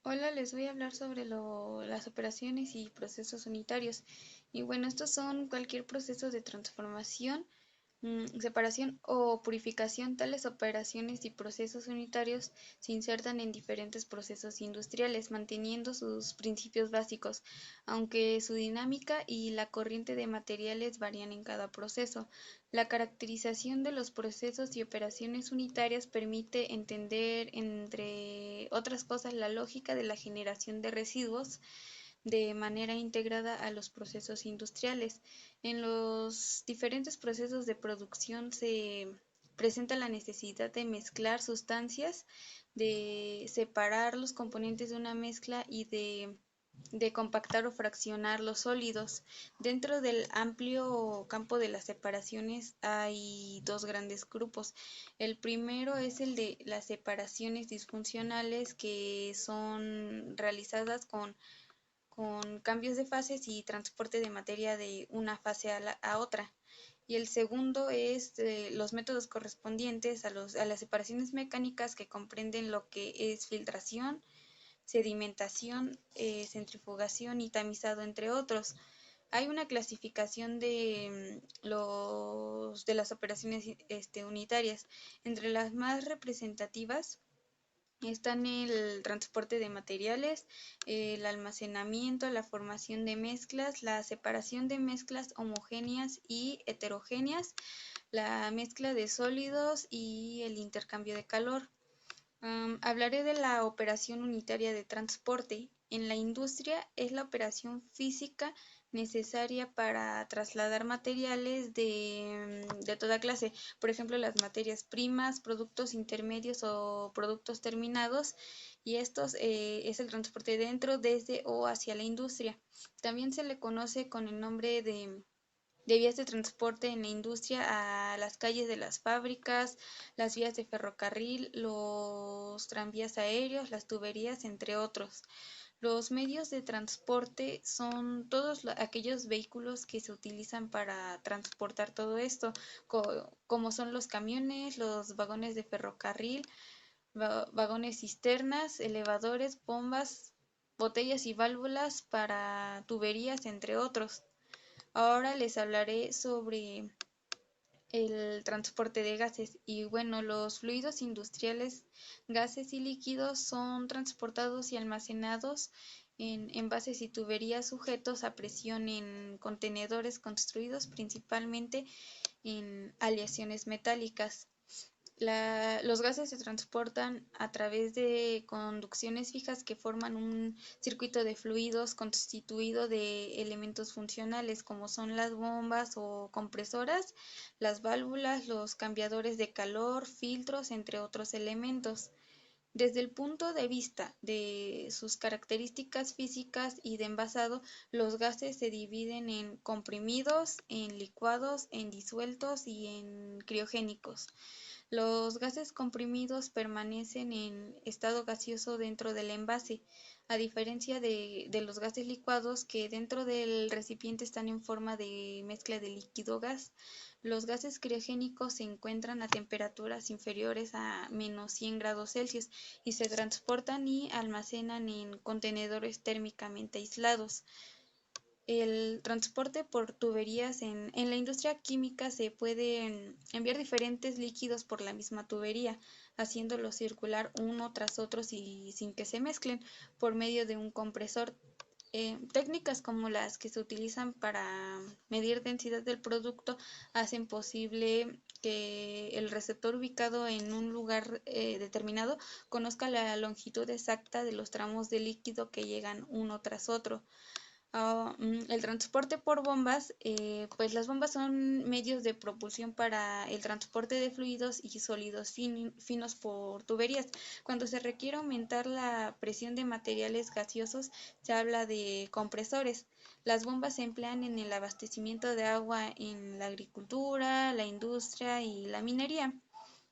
Hola, les voy a hablar sobre las operaciones y procesos unitarios. Y bueno, estos son cualquier proceso de transformación, separación o purificación. Tales operaciones y procesos unitarios se insertan en diferentes procesos industriales, manteniendo sus principios básicos, aunque su dinámica y la corriente de materiales varían en cada proceso. La caracterización de los procesos y operaciones unitarias permite entender, entre otras cosas, la lógica de la generación de residuos de manera integrada a los procesos industriales. En los diferentes procesos de producción se presenta la necesidad de mezclar sustancias, de separar los componentes de una mezcla y de compactar o fraccionar los sólidos. Dentro del amplio campo de las separaciones hay dos grandes grupos. El primero es el de las separaciones disfuncionales, que son realizadas con cambios de fases y transporte de materia de una fase a otra. Y el segundo es los métodos correspondientes a las separaciones mecánicas, que comprenden lo que es filtración, sedimentación, centrifugación y tamizado, entre otros. Hay una clasificación de las operaciones unitarias. Entre las más representativas están el transporte de materiales, el almacenamiento, la formación de mezclas, la separación de mezclas homogéneas y heterogéneas, la mezcla de sólidos y el intercambio de calor. Hablaré de la operación unitaria de transporte. En la industria es la operación física necesaria para trasladar materiales de toda clase, por ejemplo, las materias primas, productos intermedios o productos terminados, y estos es el transporte dentro, desde o hacia la industria. También se le conoce con el nombre de vías de transporte en la industria a las calles de las fábricas, las vías de ferrocarril, los tranvías aéreos, las tuberías, entre otros. Los medios de transporte son todos aquellos vehículos que se utilizan para transportar todo esto, como son los camiones, los vagones de ferrocarril, vagones cisternas, elevadores, bombas, botellas y válvulas para tuberías, entre otros. Ahora les hablaré sobre el transporte de gases. Y bueno, los fluidos industriales, gases y líquidos, son transportados y almacenados en envases y tuberías sujetos a presión en contenedores construidos principalmente en aleaciones metálicas. Los gases se transportan a través de conducciones fijas que forman un circuito de fluidos constituido de elementos funcionales, como son las bombas o compresoras, las válvulas, los cambiadores de calor, filtros, entre otros elementos. Desde el punto de vista de sus características físicas y de envasado, los gases se dividen en comprimidos, en licuados, en disueltos y en criogénicos. Los gases comprimidos permanecen en estado gaseoso dentro del envase, a diferencia de los gases licuados, que dentro del recipiente están en forma de mezcla de líquido-gas. Los gases criogénicos se encuentran a temperaturas inferiores a -100 °C y se transportan y almacenan en contenedores térmicamente aislados. El transporte por tuberías en la industria química: se pueden enviar diferentes líquidos por la misma tubería, haciéndolos circular uno tras otro y sin que se mezclen, por medio de un compresor. Técnicas como las que se utilizan para medir densidad del producto hacen posible que el receptor, ubicado en un lugar determinado, conozca la longitud exacta de los tramos de líquido que llegan uno tras otro. El transporte por bombas, pues las bombas son medios de propulsión para el transporte de fluidos y sólidos finos por tuberías. Cuando se requiere aumentar la presión de materiales gaseosos, se habla de compresores. Las bombas se emplean en el abastecimiento de agua en la agricultura, la industria y la minería.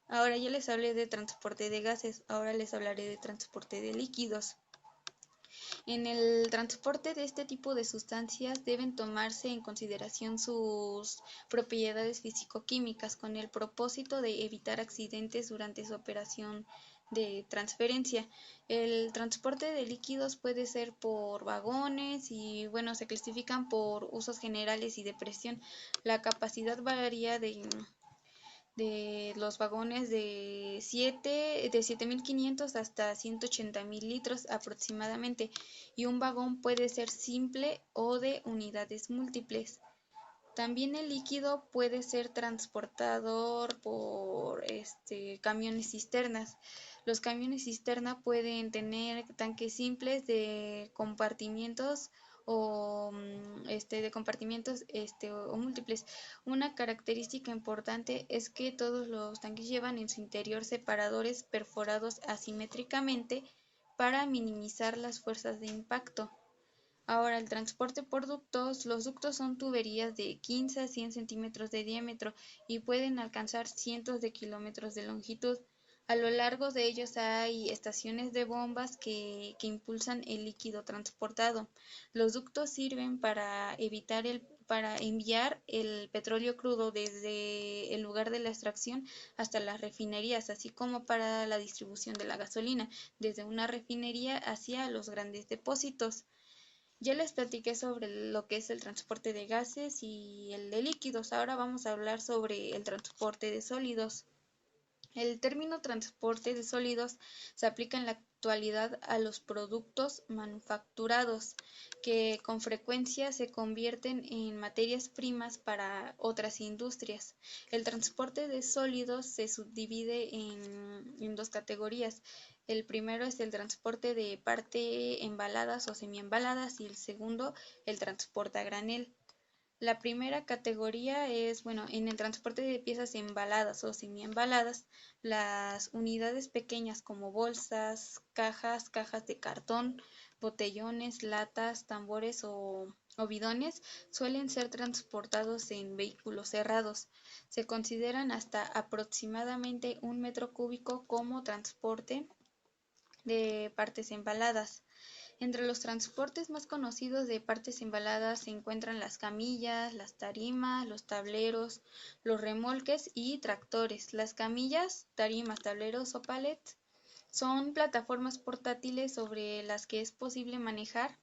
Ahora ya les hablé de transporte de gases, ahora les hablaré de transporte de líquidos. En el transporte de este tipo de sustancias deben tomarse en consideración sus propiedades físico-químicas, con el propósito de evitar accidentes durante su operación de transferencia. El transporte de líquidos puede ser por vagones y bueno, se clasifican por usos generales y de presión. La capacidad varía de los vagones de 7.500 hasta 180.000 litros aproximadamente, y un vagón puede ser simple o de unidades múltiples. También el líquido puede ser transportado por camiones cisternas. Los camiones cisterna pueden tener tanques simples de compartimientos o múltiples. Una característica importante es que todos los tanques llevan en su interior separadores perforados asimétricamente para minimizar las fuerzas de impacto. Ahora, el transporte por ductos. Los ductos son tuberías de 15 a 100 centímetros de diámetro y pueden alcanzar cientos de kilómetros de longitud. A lo largo de ellos hay estaciones de bombas que impulsan el líquido transportado. Los ductos sirven para enviar el petróleo crudo desde el lugar de la extracción hasta las refinerías, así como para la distribución de la gasolina desde una refinería hacia los grandes depósitos. Ya les platiqué sobre lo que es el transporte de gases y el de líquidos. Ahora vamos a hablar sobre el transporte de sólidos. El término transporte de sólidos se aplica en la actualidad a los productos manufacturados, que con frecuencia se convierten en materias primas para otras industrias. El transporte de sólidos se subdivide en dos categorías. El primero es el transporte de parte embaladas o semiembaladas y el segundo, el transporte a granel. La primera categoría es, bueno, en el transporte de piezas embaladas o semiembaladas, las unidades pequeñas como bolsas, cajas de cartón, botellones, latas, tambores o bidones suelen ser transportados en vehículos cerrados. Se consideran hasta aproximadamente 1 metro cúbico como transporte de partes embaladas. Entre los transportes más conocidos de partes embaladas se encuentran las camillas, las tarimas, los tableros, los remolques y tractores. Las camillas, tarimas, tableros o palets son plataformas portátiles sobre las que es posible manejar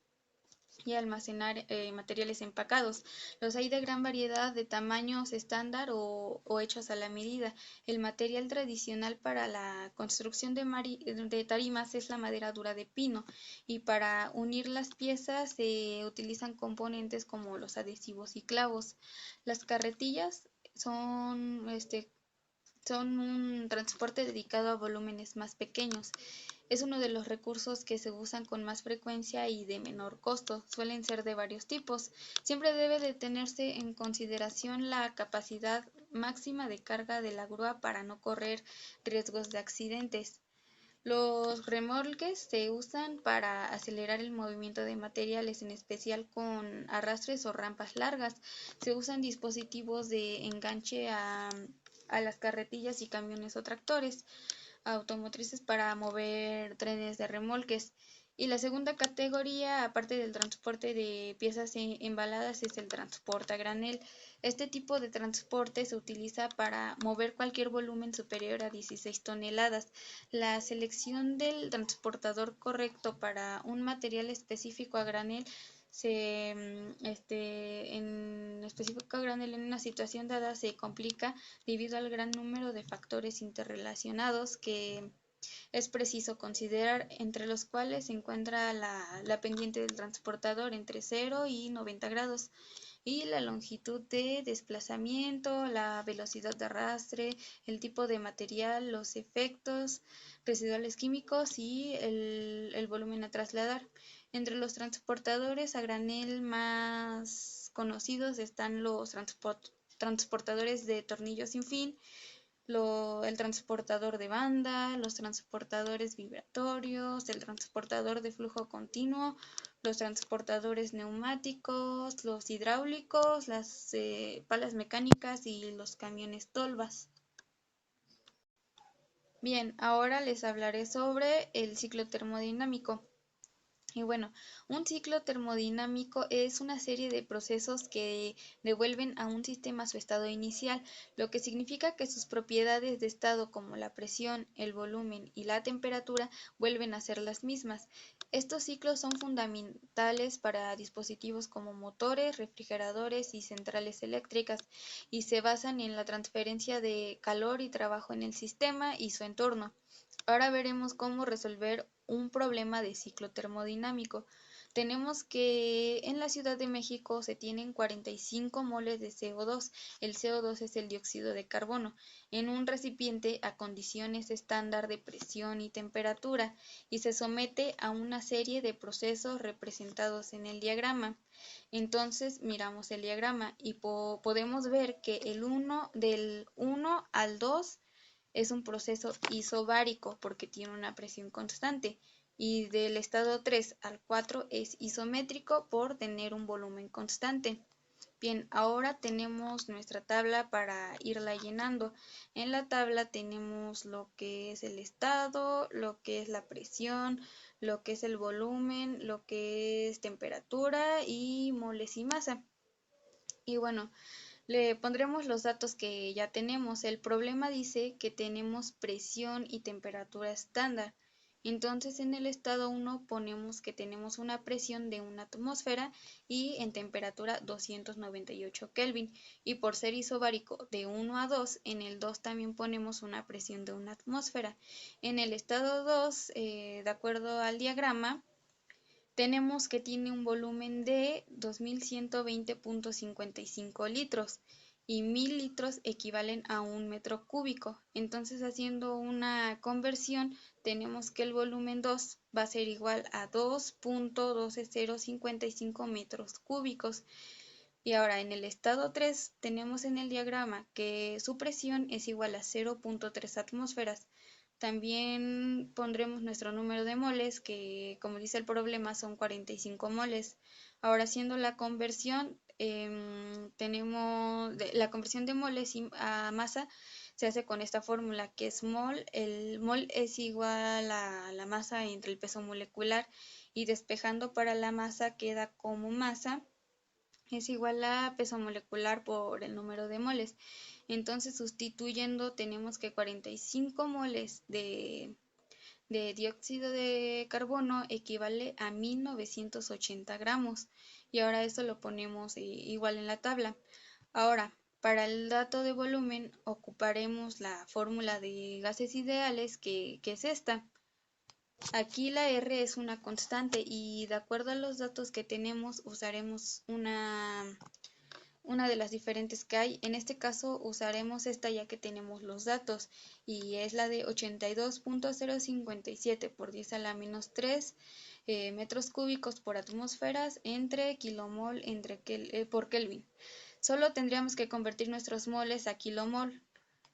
y almacenar materiales empacados. Los hay de gran variedad de tamaños estándar o hechos a la medida. El material tradicional para la construcción de tarimas es la madera dura de pino, y para unir las piezas se utilizan componentes como los adhesivos y clavos. Las carretillas son un transporte dedicado a volúmenes más pequeños. Es uno de los recursos que se usan con más frecuencia y de menor costo. Suelen ser de varios tipos. Siempre debe de tenerse en consideración la capacidad máxima de carga de la grúa para no correr riesgos de accidentes. Los remolques se usan para acelerar el movimiento de materiales, en especial con arrastres o rampas largas. Se usan dispositivos de enganche a las carretillas y camiones o tractores automotrices para mover trenes de remolques. Y la segunda categoría, aparte del transporte de piezas embaladas, es el transporte a granel. Este tipo de transporte se utiliza para mover cualquier volumen superior a 16 toneladas. La selección del transportador correcto para un material específico a granel en específico a granel en una situación dada se complica debido al gran número de factores interrelacionados que es preciso considerar, entre los cuales se encuentra la pendiente del transportador entre 0 y 90 grados, y la longitud de desplazamiento, la velocidad de arrastre, el tipo de material, los efectos residuales químicos y el volumen a trasladar. Entre los transportadores a granel más conocidos están los transportadores de tornillo sin fin, el transportador de banda, los transportadores vibratorios, el transportador de flujo continuo, los transportadores neumáticos, los hidráulicos, las palas mecánicas y los camiones tolvas. Bien, ahora les hablaré sobre el ciclo termodinámico. Y bueno, un ciclo termodinámico es una serie de procesos que devuelven a un sistema su estado inicial, lo que significa que sus propiedades de estado como la presión, el volumen y la temperatura vuelven a ser las mismas. Estos ciclos son fundamentales para dispositivos como motores, refrigeradores y centrales eléctricas y se basan en la transferencia de calor y trabajo en el sistema y su entorno. Ahora veremos cómo resolver un problema de ciclo termodinámico. Tenemos que en la Ciudad de México se tienen 45 moles de CO2. El CO2 es el dióxido de carbono en un recipiente a condiciones estándar de presión y temperatura y se somete a una serie de procesos representados en el diagrama. Entonces miramos el diagrama y podemos ver que del 1 al 2 es un proceso isobárico porque tiene una presión constante y del estado 3 al 4 es isométrico por tener un volumen constante. Bien, ahora tenemos nuestra tabla para irla llenando. En la tabla tenemos lo que es el estado, lo que es la presión, lo que es el volumen, lo que es temperatura y moles y masa. Y bueno, le pondremos los datos que ya tenemos. El problema dice que tenemos presión y temperatura estándar. Entonces en el estado 1 ponemos que tenemos una presión de una atmósfera y en temperatura 298 Kelvin. Y por ser isobárico de 1 a 2, en el 2 también ponemos una presión de una atmósfera. En el estado 2, de acuerdo al diagrama, tenemos que tiene un volumen de 2120.55 litros y 1000 litros equivalen a un metro cúbico. Entonces, haciendo una conversión, tenemos que el volumen 2 va a ser igual a 2.12055 metros cúbicos. Y ahora en el estado 3 tenemos en el diagrama que su presión es igual a 0.3 atmósferas. También pondremos nuestro número de moles, que como dice el problema son 45 moles. Ahora haciendo la conversión, tenemos la conversión de moles a masa se hace con esta fórmula que es mol. El mol es igual a la masa entre el peso molecular y despejando para la masa queda como masa es igual a peso molecular por el número de moles. Entonces, sustituyendo, tenemos que 45 moles de dióxido de carbono equivale a 1980 gramos. Y ahora eso lo ponemos igual en la tabla. Ahora, para el dato de volumen ocuparemos la fórmula de gases ideales que es esta. Aquí la R es una constante y de acuerdo a los datos que tenemos usaremos una de las diferentes que hay. En este caso usaremos esta ya que tenemos los datos y es la de 82.057 por 10 a la menos 3 metros cúbicos por atmósferas entre kilomol por Kelvin. Solo tendríamos que convertir nuestros moles a kilomol,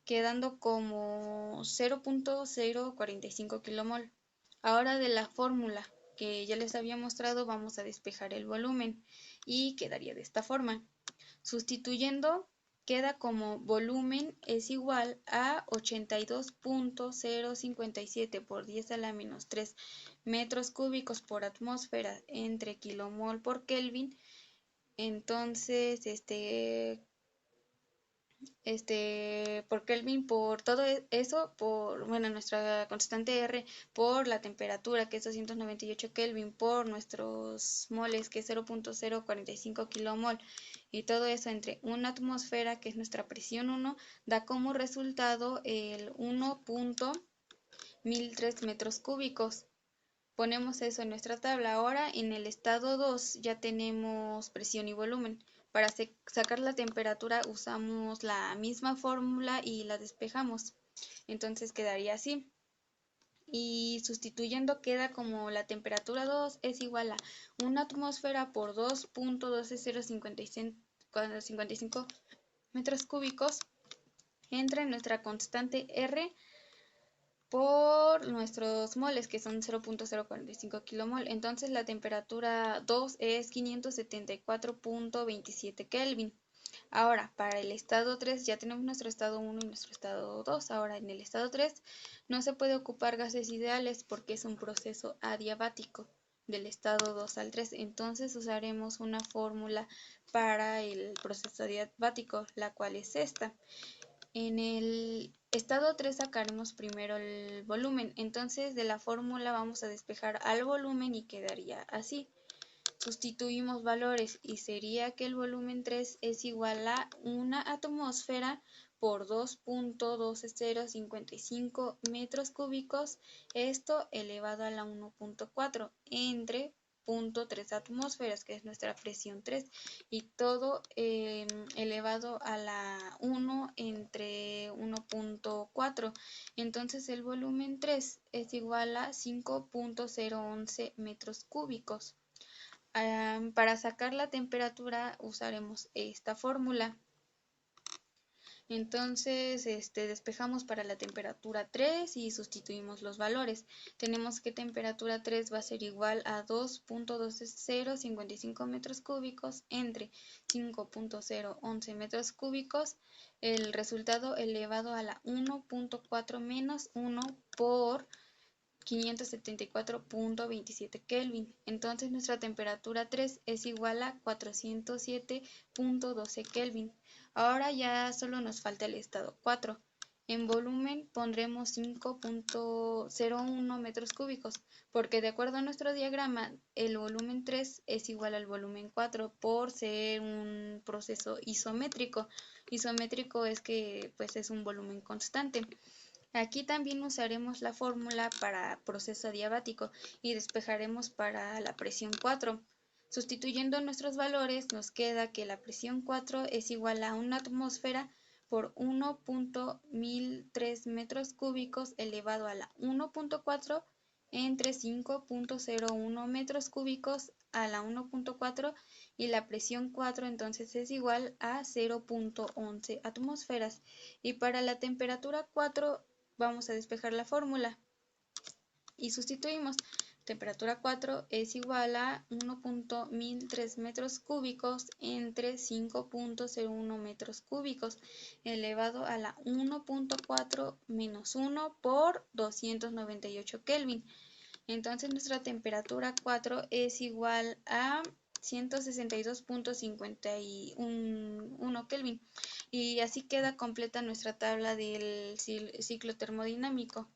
quedando como 0.045 kilomol. Ahora de la fórmula que ya les había mostrado vamos a despejar el volumen y quedaría de esta forma. Sustituyendo queda como volumen es igual a 82.057 por 10 a la menos 3 metros cúbicos por atmósfera entre kilomol por Kelvin. Entonces, por Kelvin, por todo eso, por, bueno, nuestra constante R, por la temperatura, que es 298 Kelvin, por nuestros moles, que es 0.045 kilomol, y todo eso entre una atmósfera, que es nuestra presión 1, da como resultado el 1.1003 metros cúbicos. Ponemos eso en nuestra tabla. Ahora en el estado 2 ya tenemos presión y volumen. Para sacar la temperatura usamos la misma fórmula y la despejamos. Entonces quedaría así. Y sustituyendo queda como la temperatura 2 es igual a una atmósfera por 2.12055 metros cúbicos entre nuestra constante R por nuestros moles, que son 0.045 kilomol. Entonces la temperatura 2 es 574.27 Kelvin. Ahora, para el estado 3 ya tenemos nuestro estado 1 y nuestro estado 2. Ahora, en el estado 3 no se puede ocupar gases ideales porque es un proceso adiabático. del estado 2 al 3. Entonces usaremos una fórmula para el proceso adiabático, la cual es esta. En el estado 3 sacaremos primero el volumen, entonces de la fórmula vamos a despejar al volumen y quedaría así. Sustituimos valores y sería que el volumen 3 es igual a una atmósfera por 2.20055 metros cúbicos, esto elevado a la 1.4 entre 0.3 atmósferas, que es nuestra presión 3, y todo elevado a la 1 entre 1.4. Entonces el volumen 3 es igual a 5.011 metros cúbicos. Para sacar la temperatura usaremos esta fórmula. Entonces, despejamos para la temperatura 3 y sustituimos los valores. Tenemos que temperatura 3 va a ser igual a 2.2055 metros cúbicos entre 5.011 metros cúbicos. El resultado elevado a la 1.4 menos 1 por 574.27 Kelvin. Entonces nuestra temperatura 3 es igual a 407.12 Kelvin. Ahora ya solo nos falta el estado 4. En volumen pondremos 5.01 metros cúbicos, porque de acuerdo a nuestro diagrama, el volumen 3 es igual al volumen 4 por ser un proceso isométrico. Isométrico es que pues es un volumen constante. Aquí también usaremos la fórmula para proceso adiabático y despejaremos para la presión 4. Sustituyendo nuestros valores nos queda que la presión 4 es igual a una atmósfera por 1.1003 metros cúbicos elevado a la 1.4 entre 5.01 metros cúbicos a la 1.4 y la presión 4 entonces es igual a 0.11 atmósferas. Y para la temperatura 4 vamos a despejar la fórmula y sustituimos. Temperatura 4 es igual a 1.1003 metros cúbicos entre 5.01 metros cúbicos elevado a la 1.4 menos 1 por 298 Kelvin. Entonces nuestra temperatura 4 es igual a 162.51 Kelvin. Y así queda completa nuestra tabla del ciclo termodinámico.